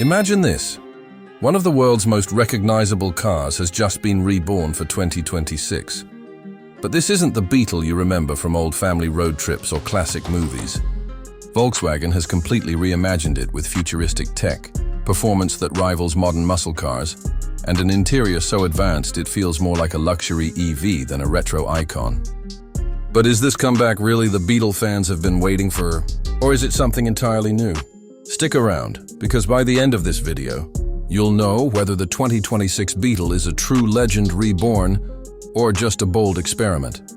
Imagine this. One of the world's most recognizable cars has just been reborn for 2026. But this isn't the Beetle you remember from old family road trips or classic movies. Volkswagen has completely reimagined it with futuristic tech, performance that rivals modern muscle cars, and an interior so advanced it feels more like a luxury EV than a retro icon. But is this comeback really the Beetle fans have been waiting for, or is it something entirely new? Stick around, because by the end of this video, you'll know whether the 2026 Beetle is a true legend reborn or just a bold experiment.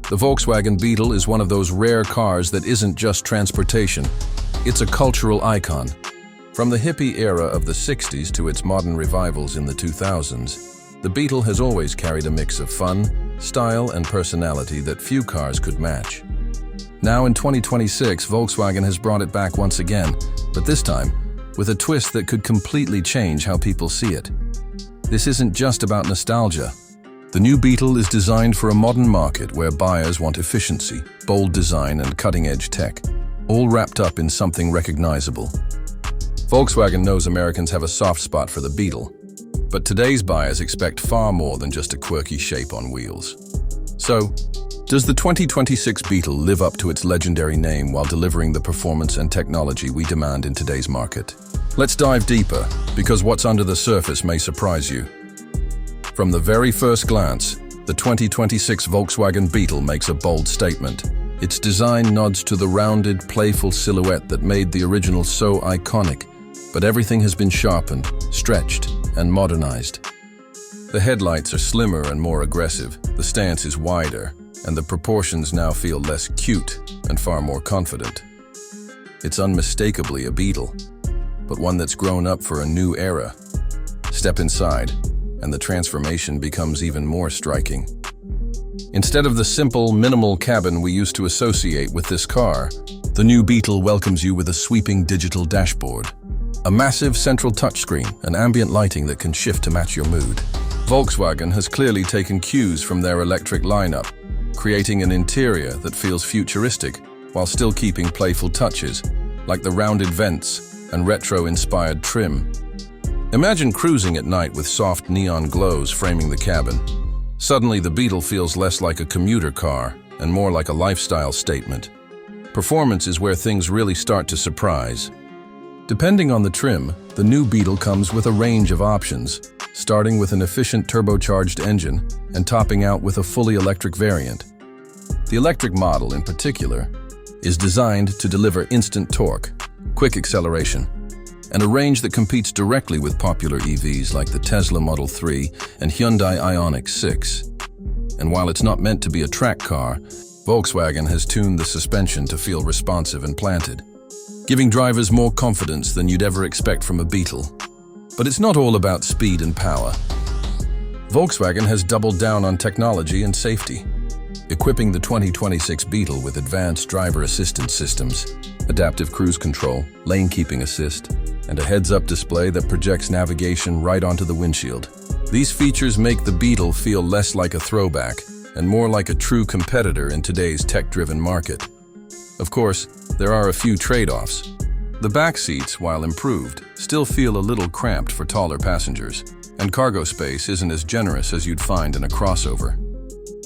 The Volkswagen Beetle is one of those rare cars that isn't just transportation, it's a cultural icon. From the hippie era of the 60s to its modern revivals in the 2000s, the Beetle has always carried a mix of fun, style, and personality that few cars could match. Now in 2026, Volkswagen has brought it back once again, but this time with a twist that could completely change how people see it. This isn't just about nostalgia. The new Beetle is designed for a modern market where buyers want efficiency, bold design, and cutting-edge tech, all wrapped up in something recognizable. Volkswagen knows Americans have a soft spot for the Beetle, but today's buyers expect far more than just a quirky shape on wheels. So, does the 2026 Beetle live up to its legendary name while delivering the performance and technology we demand in today's market? Let's dive deeper, because what's under the surface may surprise you. From the very first glance, the 2026 Volkswagen Beetle makes a bold statement. Its design nods to the rounded, playful silhouette that made the original so iconic, but everything has been sharpened, stretched, and modernized. The headlights are slimmer and more aggressive, the stance is wider, and the proportions now feel less cute and far more confident. It's unmistakably a Beetle, but one that's grown up for a new era. Step inside, and the transformation becomes even more striking. Instead of the simple, minimal cabin we used to associate with this car, the new Beetle welcomes you with a sweeping digital dashboard, a massive central touchscreen, and ambient lighting that can shift to match your mood. Volkswagen has clearly taken cues from their electric lineup, creating an interior that feels futuristic while still keeping playful touches, like the rounded vents and retro-inspired trim. Imagine cruising at night with soft neon glows framing the cabin. Suddenly, the Beetle feels less like a commuter car and more like a lifestyle statement. Performance is where things really start to surprise. Depending on the trim, the new Beetle comes with a range of options, starting with an efficient turbocharged engine and topping out with a fully electric variant. The electric model, in particular, is designed to deliver instant torque, quick acceleration, and a range that competes directly with popular EVs like the Tesla Model 3 and Hyundai Ioniq 6. And while it's not meant to be a track car, Volkswagen has tuned the suspension to feel responsive and planted, giving drivers more confidence than you'd ever expect from a Beetle. But it's not all about speed and power. Volkswagen has doubled down on technology and safety, equipping the 2026 Beetle with advanced driver assistance systems, adaptive cruise control, lane keeping assist, and a heads-up display that projects navigation right onto the windshield. These features make the Beetle feel less like a throwback and more like a true competitor in today's tech-driven market. Of course, there are a few trade-offs. The back seats, while improved, still feel a little cramped for taller passengers, and cargo space isn't as generous as you'd find in a crossover.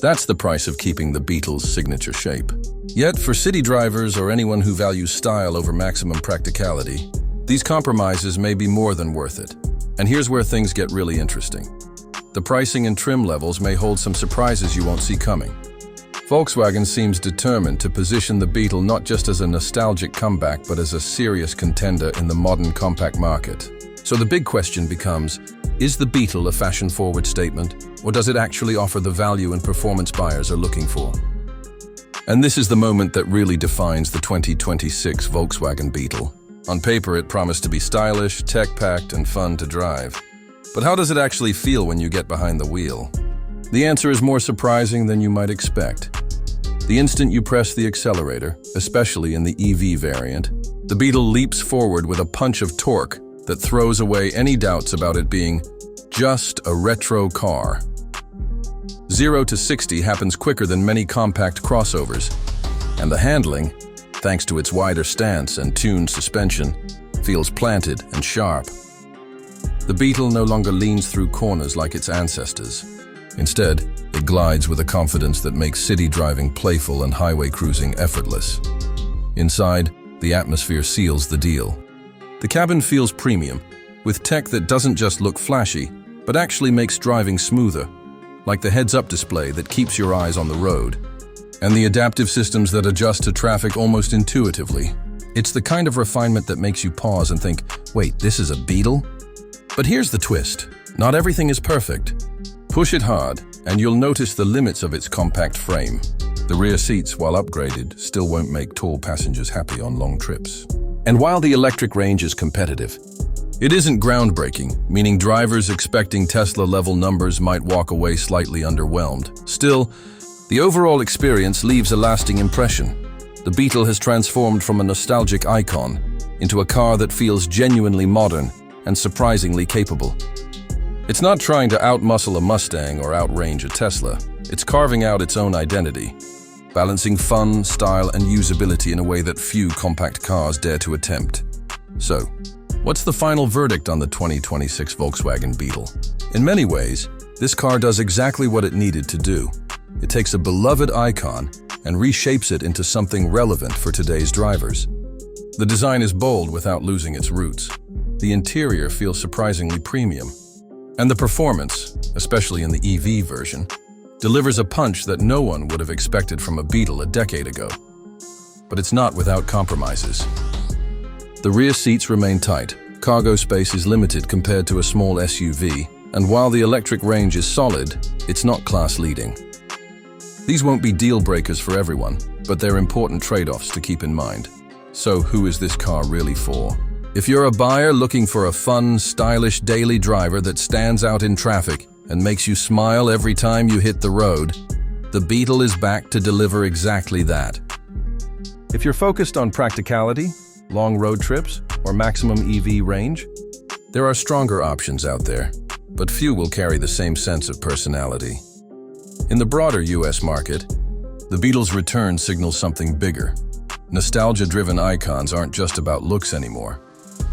That's the price of keeping the Beetle's signature shape. Yet, for city drivers or anyone who values style over maximum practicality, these compromises may be more than worth it. And here's where things get really interesting. The pricing and trim levels may hold some surprises you won't see coming. Volkswagen seems determined to position the Beetle not just as a nostalgic comeback, but as a serious contender in the modern compact market. So the big question becomes, is the Beetle a fashion-forward statement, or does it actually offer the value and performance buyers are looking for? And this is the moment that really defines the 2026 Volkswagen Beetle. On paper, it promised to be stylish, tech-packed, and fun to drive. But how does it actually feel when you get behind the wheel? The answer is more surprising than you might expect. The instant you press the accelerator, especially in the EV variant, the Beetle leaps forward with a punch of torque that throws away any doubts about it being just a retro car. 0 to 60 happens quicker than many compact crossovers, and the handling, thanks to its wider stance and tuned suspension, feels planted and sharp. The Beetle no longer leans through corners like its ancestors. Instead, it glides with a confidence that makes city driving playful and highway cruising effortless. Inside, the atmosphere seals the deal. The cabin feels premium, with tech that doesn't just look flashy, but actually makes driving smoother, like the heads-up display that keeps your eyes on the road, and the adaptive systems that adjust to traffic almost intuitively. It's the kind of refinement that makes you pause and think, wait, this is a Beetle? But here's the twist. Not everything is perfect. Push it hard, and you'll notice the limits of its compact frame. The rear seats, while upgraded, still won't make tall passengers happy on long trips. And while the electric range is competitive, it isn't groundbreaking, meaning drivers expecting Tesla-level numbers might walk away slightly underwhelmed. Still, the overall experience leaves a lasting impression. The Beetle has transformed from a nostalgic icon into a car that feels genuinely modern and surprisingly capable. It's not trying to outmuscle a Mustang or outrange a Tesla. It's carving out its own identity, balancing fun, style, and usability in a way that few compact cars dare to attempt. So, what's the final verdict on the 2026 Volkswagen Beetle? In many ways, this car does exactly what it needed to do. It takes a beloved icon and reshapes it into something relevant for today's drivers. The design is bold without losing its roots. The interior feels surprisingly premium. And the performance, especially in the EV version, delivers a punch that no one would have expected from a Beetle a decade ago. But it's not without compromises. The rear seats remain tight, cargo space is limited compared to a small SUV, and while the electric range is solid, it's not class-leading. These won't be deal breakers for everyone, but they're important trade-offs to keep in mind. So who is this car really for? If you're a buyer looking for a fun, stylish daily driver that stands out in traffic and makes you smile every time you hit the road, the Beetle is back to deliver exactly that. If you're focused on practicality, long road trips, or maximum EV range, there are stronger options out there, but few will carry the same sense of personality. In the broader US market, the Beetle's return signals something bigger. Nostalgia-driven icons aren't just about looks anymore.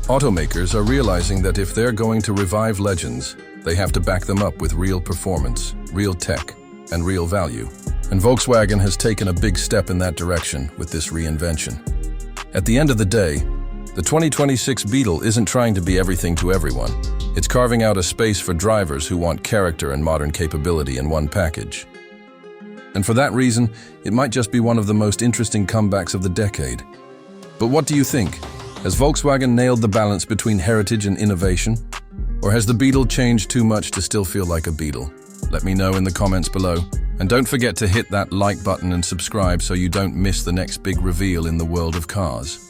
Automakers are realizing that if they're going to revive legends, they have to back them up with real performance, real tech, and real value. And Volkswagen has taken a big step in that direction with this reinvention. At the end of the day, the 2026 Beetle isn't trying to be everything to everyone. It's carving out a space for drivers who want character and modern capability in one package. And for that reason, it might just be one of the most interesting comebacks of the decade. But what do you think? Has Volkswagen nailed the balance between heritage and innovation? Or has the Beetle changed too much to still feel like a Beetle? Let me know in the comments below. And don't forget to hit that like button and subscribe so you don't miss the next big reveal in the world of cars.